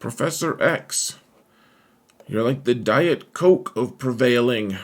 Professor X. You're like the Diet Coke of prevailing.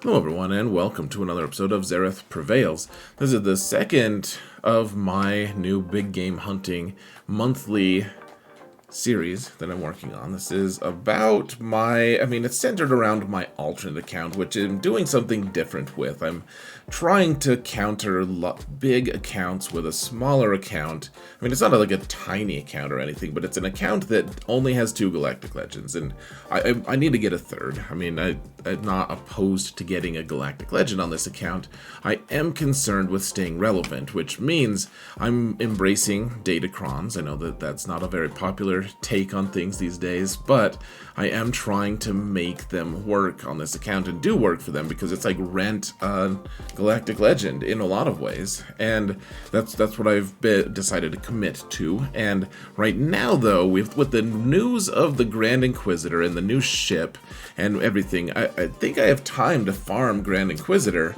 Hello everyone, and welcome to another episode of Xerath Prevails. This is the second of my new big game hunting monthly series that I'm working on. This is about it's centered around my alternate account, which I'm doing something different with. I'm trying to counter big accounts with a smaller account. I mean, it's not like a tiny account or anything, but it's an account that only has 2 Galactic Legends, and I need to get a third. I mean, I'm not opposed to getting a Galactic Legend on this account. I am concerned with staying relevant, which means I'm embracing datacrons. I know that that's not a very popular take on things these days, but I am trying to make them work on this account and do work for them, because it's like rent a Galactic Legend in a lot of ways, and that's what I've decided to commit to. And right now, though, with the news of the Grand Inquisitor and the new ship and everything, I think I have time to farm Grand Inquisitor.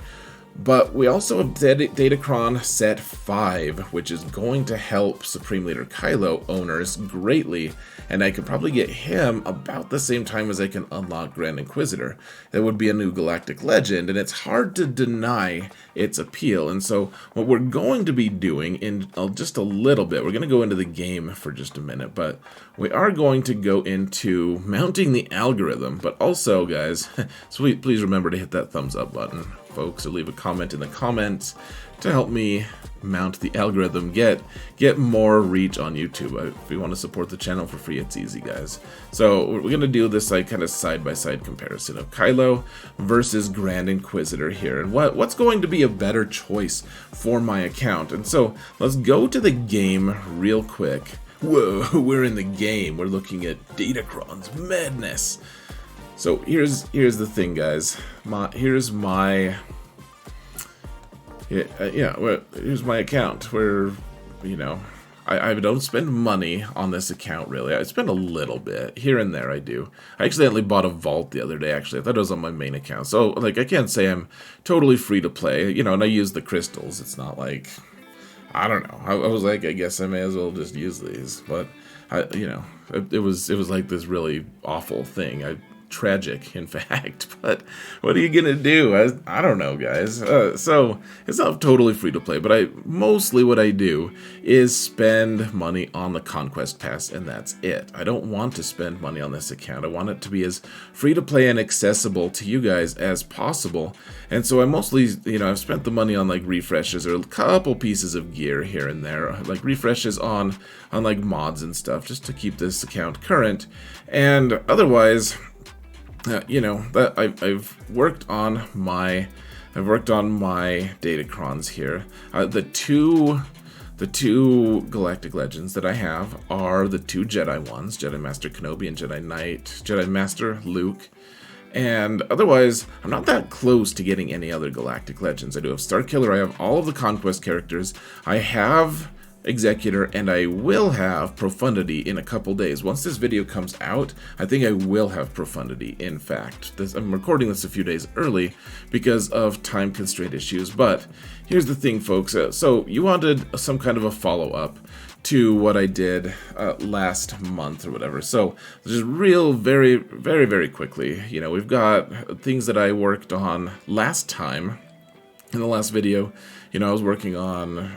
But we also have Datacron Set 5, which is going to help Supreme Leader Kylo owners greatly, and I could probably get him about the same time as I can unlock Grand Inquisitor. That would be a new Galactic Legend, and it's hard to deny its appeal. And so what we're going to be doing in just a little bit, we're going to go into the game for just a minute, but we are going to go into mounting the algorithm. But also, guys, so please remember to hit that thumbs up button, folks, or leave a comment in the comments to help me mount the algorithm, get more reach on YouTube. If you want to support the channel for free, it's easy, guys. So we're going to do this like kind of side-by-side comparison of Kylo versus Grand Inquisitor here, and what's going to be a better choice for my account. And so let's go to the game real quick. Whoa, we're in the game. We're looking at Datacron's madness. So here's the thing, guys. Here's my account where, I don't spend money on this account, really. I spend a little bit here and there. I do. I accidentally bought a vault the other day. Actually, I thought it was on my main account. So like, I can't say I'm totally free to play. And I use the crystals. It's not like, I don't know. I was like, I guess I may as well just use these. But it was like this really awful thing. Tragic, in fact, but what are you gonna do? I don't know, guys. So it's not totally free to play, but mostly what I do is spend money on the Conquest Pass, and that's it. I don't want to spend money on this account. I want it to be as free to play and accessible to you guys as possible. And so I mostly, I've spent the money on like refreshes or a couple pieces of gear here and there, like refreshes on like mods and stuff, just to keep this account current. And otherwise, that I've worked on my datacrons here. The two Galactic Legends that I have are the 2 Jedi ones, Jedi Master Kenobi and Jedi Master Luke. And otherwise, I'm not that close to getting any other Galactic Legends. I do have Starkiller, I have all of the Conquest characters, I have Executor, and I will have Profundity in a couple days. Once this video comes out, I think I will have Profundity. In fact, I'm recording this a few days early because of time constraint issues, but here's the thing, folks. So you wanted some kind of a follow-up to what I did last month or whatever. So just very, very, very quickly, we've got things that I worked on last time. In the last video, I was working on,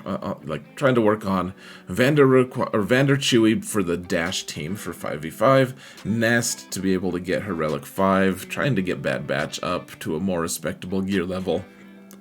trying to work on Vander Chewie for the Dash team for 5v5, Nest to be able to get her Relic 5, trying to get Bad Batch up to a more respectable gear level.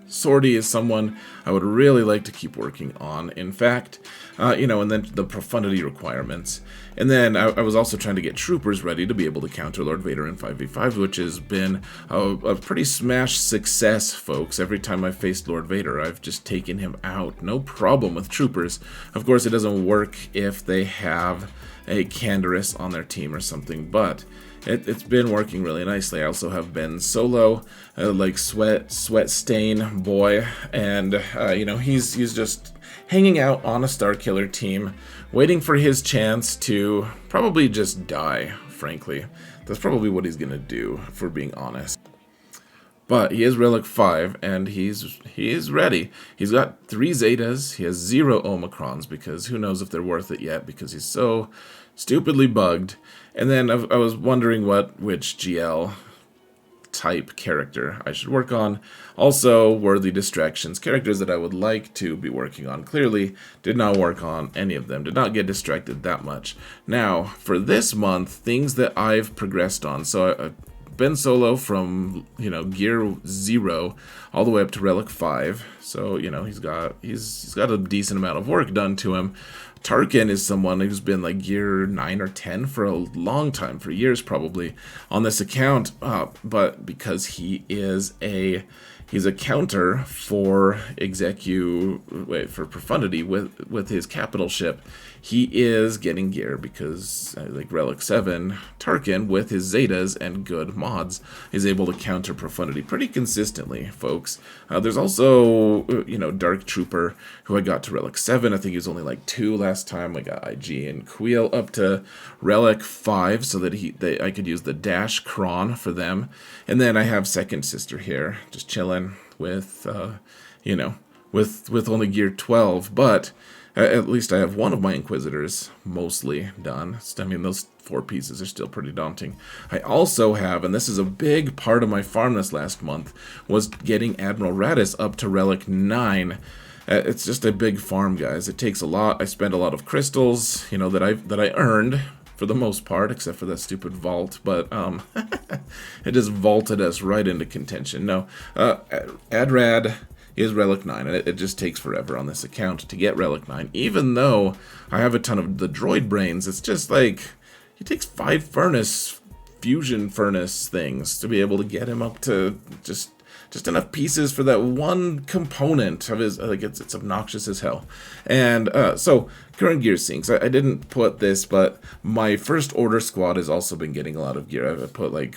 Sortie is someone I would really like to keep working on, in fact, and then the Profundity requirements. And then I was also trying to get Troopers ready to be able to counter Lord Vader in 5v5, which has been a pretty smash success, folks. Every time I've faced Lord Vader, I've just taken him out. No problem with Troopers. Of course, it doesn't work if they have a Canderous on their team or something, but it's been working really nicely. I also have Ben Solo, like Sweat Stain Boy, and he's just hanging out on a Starkiller team, waiting for his chance to probably just die, frankly. That's probably what he's gonna do, if we're being honest. But he is Relic 5, and he is ready. He's got 3 Zetas, he has 0 Omicrons, because who knows if they're worth it yet, because he's so stupidly bugged. And then I was wondering which GL type character I should work on. Also, worthy distractions, characters that I would like to be working on. Clearly, did not work on any of them, did not get distracted that much. Now, for this month, things that I've progressed on. So I've been solo from, gear 0 all the way up to Relic 5. So, he's got a decent amount of work done to him. Tarkin is someone who's been like gear 9 or 10 for a long time, for years probably, on this account, but because he's a counter for for Profundity with his capital ship, he is getting gear because like Relic 7, Tarkin with his Zetas and good mods is able to counter Profundity pretty consistently, folks. There's also Dark Trooper, who I got to Relic 7. I think he was only like 2 last time. I got IG and Queel up to Relic 5 so that I could use the Dash Kron for them. And then I have Second Sister here, just chilling with with only gear 12, but at least I have one of my Inquisitors mostly done. I mean, those 4 pieces are still pretty daunting. I also have, and this is a big part of my farm this last month, was getting Admiral Radis up to Relic 9. It's just a big farm, guys. It takes a lot. I spend a lot of crystals, that I earned for the most part, except for that stupid vault. But it just vaulted us right into contention. No, Adrad is Relic 9, and it just takes forever on this account to get Relic 9. Even though I have a ton of the droid brains, it's just like, it takes 5 fusion furnace things to be able to get him up to just enough pieces for that one component of his, like, it's obnoxious as hell. And so current gear sinks. I didn't put this, but my First Order squad has also been getting a lot of gear. I've put like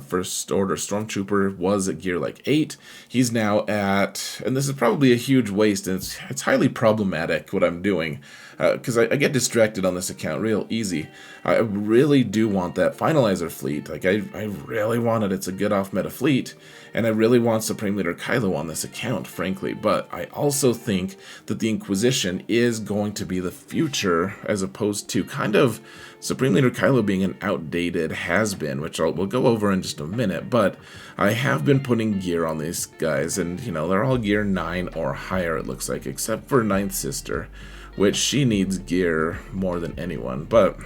First Order Stormtrooper was at gear like 8. He's now at, and this is probably a huge waste, and it's highly problematic what I'm doing, because I get distracted on this account real easy. I really do want that Finalizer fleet. Like, I really want it. It's a good off-meta fleet, and I really want Supreme Leader Kylo on this account, frankly. But I also think that the Inquisition is going to be the future, as opposed to kind of Supreme Leader Kylo being an outdated has-been, which we'll go over in just a minute. But I have been putting gear on these guys, and, they're all gear 9 or higher, it looks like, except for Ninth Sister, which she needs gear more than anyone. But,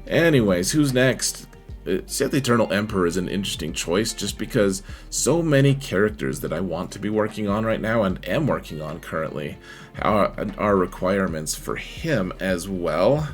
anyways, who's next? Sith Eternal Emperor is an interesting choice, just because so many characters that I want to be working on right now, and am working on currently, are requirements for him as well.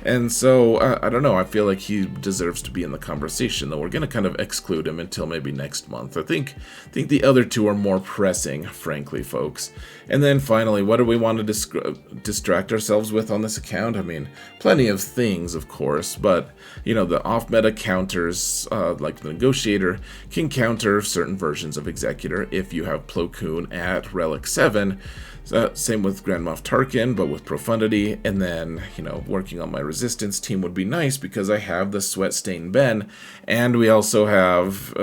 And so, I don't know, I feel like he deserves to be in the conversation, though we're going to kind of exclude him until maybe next month. I think the other two are more pressing, frankly, folks. And then finally, what do we want to distract ourselves with on this account? I mean, plenty of things, of course, but, the off-meta counters, like the Negotiator, can counter certain versions of Executor if you have Plo Koon at Relic 7. Same with Grand Moff Tarkin, but with Profundity. And then, working on my Resistance team would be nice because I have the Sweat-Stained Ben, and we also have,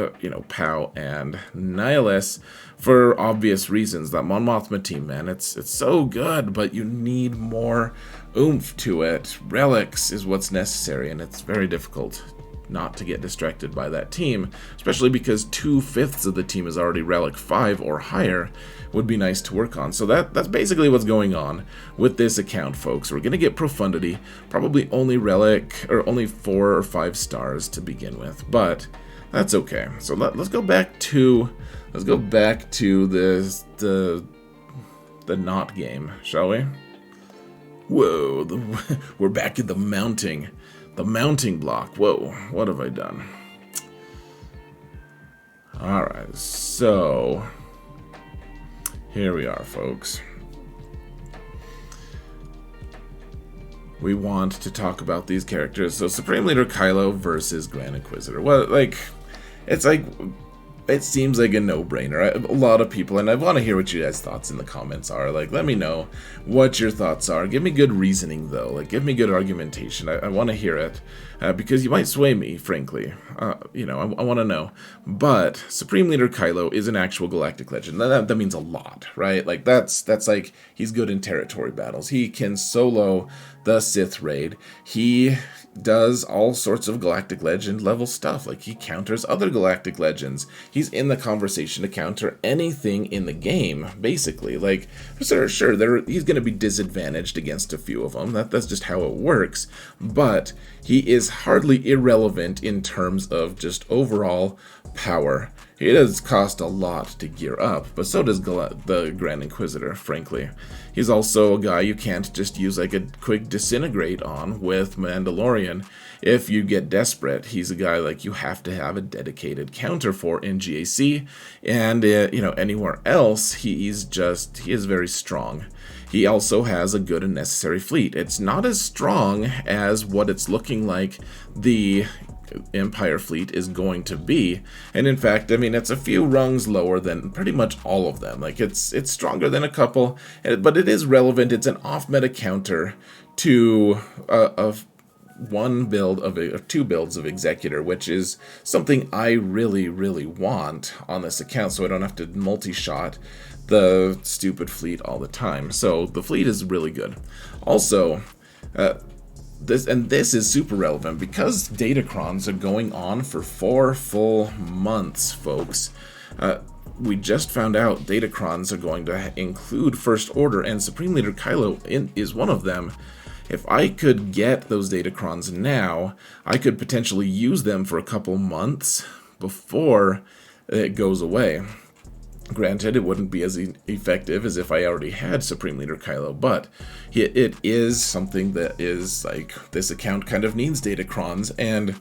Pow and Nihilus for obvious reasons. That Mon Mothma team, man, it's so good, but you need more oomph to it. Relics is what's necessary, and it's very difficult not to get distracted by that team, especially because 2/5 of the team is already Relic 5 or higher. Would be nice to work on. So that's basically what's going on with this account, folks. We're going to get Profundity, probably only Relic, or only 4 or 5 stars to begin with, but that's okay. So let's go back to this the not game, shall we? Whoa, we're back at the mounting block. Whoa, what have I done? Alright, so here we are, folks. We want to talk about these characters. So Supreme Leader Kylo versus Grand Inquisitor. Well, it seems like a no-brainer. A lot of people, and I want to hear what you guys' thoughts in the comments are. Like, let me know what your thoughts are. Give me good reasoning, though. Like, give me good argumentation. I want to hear it. because you might sway me, frankly. I want to know. But Supreme Leader Kylo is an actual galactic legend. That means a lot, right? Like, that's like, he's good in territory battles. He can solo the Sith raid. He does all sorts of galactic legend level stuff. Like, he counters other galactic legends. He's in the conversation to counter anything in the game, basically. Like, sure, he's going to be disadvantaged against a few of them. That's just how it works. But he is hardly irrelevant in terms of just overall power. It does cost a lot to gear up, but so does the Grand Inquisitor, frankly. He's also a guy you can't just use like a quick disintegrate on with Mandalorian. If you get desperate, he's a guy like you have to have a dedicated counter for in GAC, and anywhere else he is very strong. He also has a good and necessary fleet. It's not as strong as what it's looking like the Empire fleet is going to be, and in fact, I mean, it's a few rungs lower than pretty much all of them. Like, it's stronger than a couple, but it is relevant. It's an off-meta counter to one build of two builds of Executor, which is something I really, really want on this account, so I don't have to multi-shot the stupid fleet all the time. So the fleet is really good. Also, this is super relevant because Datacrons are going on for 4 full months, folks. We just found out Datacrons are going to include First Order, and Supreme Leader Kylo is one of them. If I could get those Datacrons now, I could potentially use them for a couple months before it goes away. Granted, it wouldn't be as effective as if I already had Supreme Leader Kylo, but it is something that is like, this account kind of needs Datacrons, and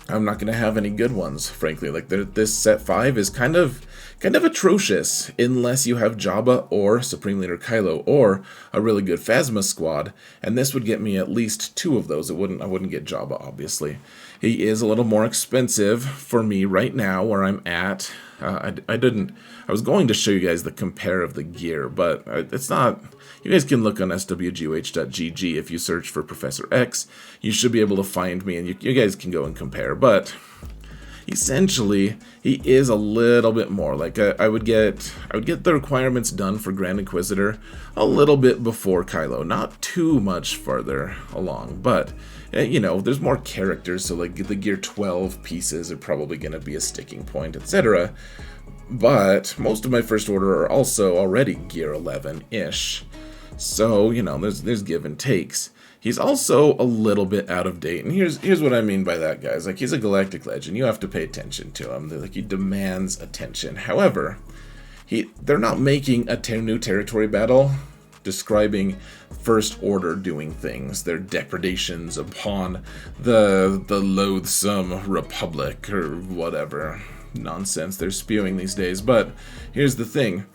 I'm not going to have any good ones, frankly. Like, this set 5 is kind of atrocious unless you have Jabba or Supreme Leader Kylo or a really good Phasma squad, and this would get me at least 2 of those. I wouldn't get Jabba, obviously. He is a little more expensive for me right now where I'm at. I was going to show you guys the compare of the gear, but it's not. You guys can look on swgoh.gg. If you search for Professor X, you should be able to find me, and you guys can go and compare. But essentially, he is a little bit more. Like, I would get the requirements done for Grand Inquisitor a little bit before Kylo, not too much farther along, but there's more characters, so like the Gear 12 pieces are probably going to be a sticking point, etc. But most of my First Order are also already Gear 11-ish. So, there's give and takes. He's also a little bit out of date, and here's what I mean by that, guys. Like, he's a galactic legend. You have to pay attention to him. He demands attention. However, they're not making a new territory battle describing First Order doing things, their depredations upon the loathsome Republic, or whatever nonsense they're spewing these days. But here's the thing.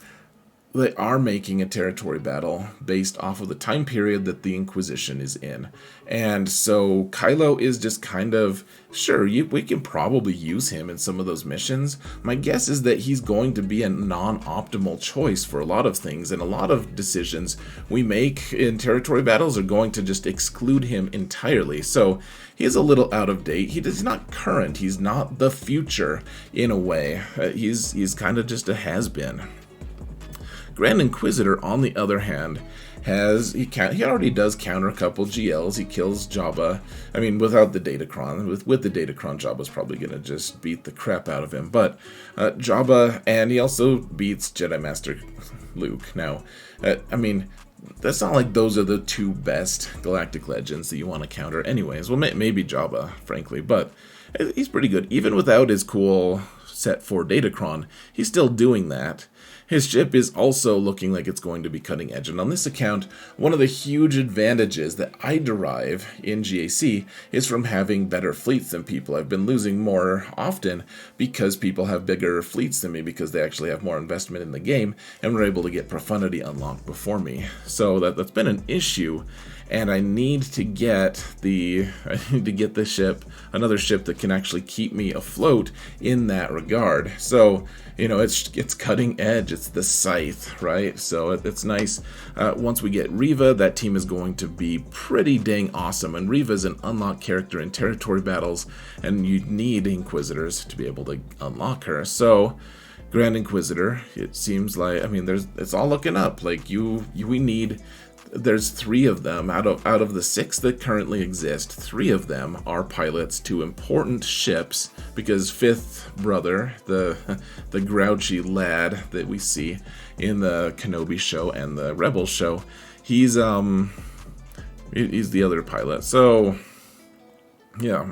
They are making a territory battle based off of the time period that the Inquisition is in. And so Kylo is just kind of, sure, we can probably use him in some of those missions. My guess is that he's going to be a non-optimal choice for a lot of things, and a lot of decisions we make in territory battles are going to just exclude him entirely. So he is a little out of date. He's not current. He's not the future in a way. He's kind of just a has-been. Grand Inquisitor, on the other hand, he already does counter a couple GLs. He kills Jabba. I mean, without the Datacron. With the Datacron, Jabba's probably going to just beat the crap out of him. But Jabba, and he also beats Jedi Master Luke. Now, I mean, that's not like those are the 2 best galactic legends that you want to counter anyways. Well, maybe Jabba, frankly, but he's pretty good. Even without his cool set 4 Datacron, he's still doing that. His ship is also looking like it's going to be cutting edge, and on this account, one of the huge advantages that I derive in GAC is from having better fleets than people. I've been losing more often because people have bigger fleets than me, because they actually have more investment in the game and were able to get Profundity unlocked before me. So that's been an issue, and I need to get the ship, another ship that can actually keep me afloat in that regard. So, you know, it's cutting edge. It's the Scythe, right? So it's nice. Once we get Riva, that team is going to be pretty dang awesome. And Riva is an unlocked character in territory battles, and you need Inquisitors to be able to unlock her. So, Grand Inquisitor, it seems like, I mean, it's all looking up. Like we need. There's 3 of them out of the 6 that currently exist. 3 of them are pilots to important ships, because 5th brother, the grouchy lad that we see in the Kenobi show and the Rebels show, he's the other pilot. So yeah,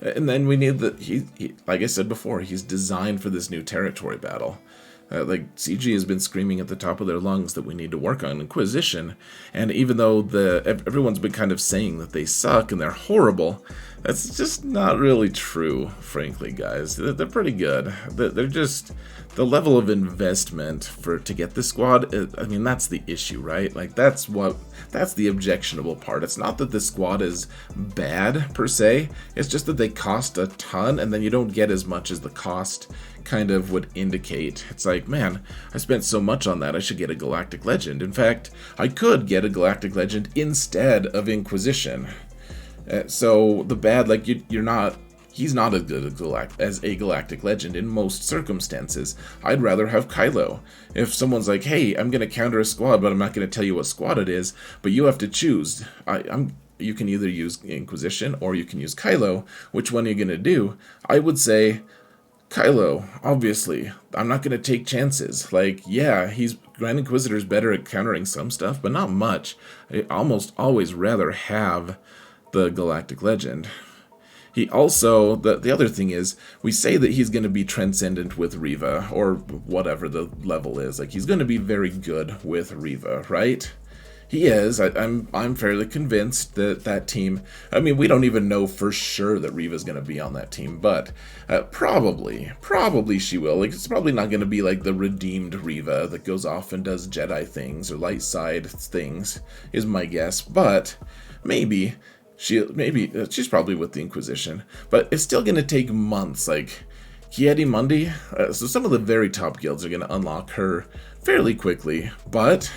and then we need he like I said before, he's designed for this new territory battle. Like, CG has been screaming at the top of their lungs that we need to work on Inquisition, and even though everyone's been kind of saying that they suck and they're horrible, that's just not really true, frankly, guys. They're pretty good. They're just, the level of investment to get this squad, I mean, that's the issue, right? Like, that's the objectionable part. It's not that the squad is bad, per se. It's just that they cost a ton, and then you don't get as much as the cost kind of would indicate. It's like, man, I spent so much on that, I should get a Galactic Legend. In fact, I could get a Galactic Legend instead of Inquisition. So the bad, like, he's not as good as a Galactic Legend in most circumstances. I'd rather have Kylo. If someone's like, hey, I'm going to counter a squad, but I'm not going to tell you what squad it is, but you have to choose. You can either use Inquisition or you can use Kylo. Which one are you going to do? I would say Kylo, obviously. I'm not going to take chances. Like, yeah, Grand Inquisitor's better at countering some stuff, but not much. I almost always rather have the Galactic Legend. He also, the other thing is, we say that he's going to be transcendent with Riva, or whatever the level is. Like, he's going to be very good with Riva, right? He is. I'm fairly convinced that team, I mean, we don't even know for sure that Riva's going to be on that team, but probably she will. Like, it's probably not going to be like the redeemed Riva that goes off and does Jedi things or light side things, is my guess, but maybe she's probably with the Inquisition, but it's still going to take months. Like, Kiedi Mundi, so some of the very top guilds are going to unlock her fairly quickly, but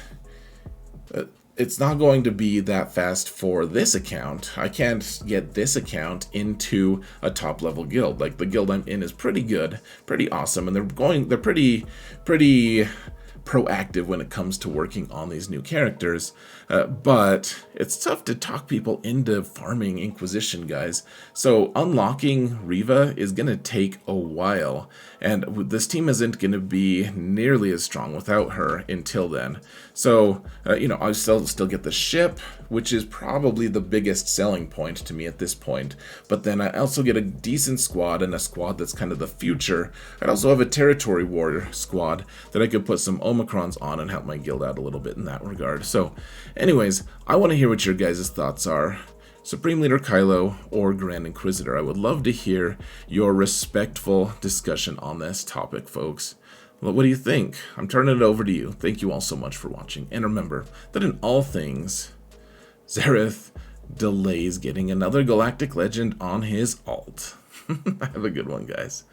it's not going to be that fast for this account. I can't get this account into a top level guild. Like, the guild I'm in is pretty good, pretty awesome, and they're pretty proactive when it comes to working on these new characters, but it's tough to talk people into farming Inquisition, guys. So unlocking Riva is going to take a while, and this team isn't going to be nearly as strong without her until then. So, I still get the ship, which is probably the biggest selling point to me at this point, but then I also get a decent squad, and a squad that's kind of the future. I also have a territory war squad that I could put some Omicrons on and help my guild out a little bit in that regard. So, anyways, I want to hear what your guys' thoughts are. Supreme Leader Kylo or Grand Inquisitor? I would love to hear your respectful discussion on this topic, folks. Well, what do you think? I'm turning it over to you. Thank you all so much for watching. And remember that in all things, Xaereth delays getting another Galactic Legend on his alt. Have a good one, guys.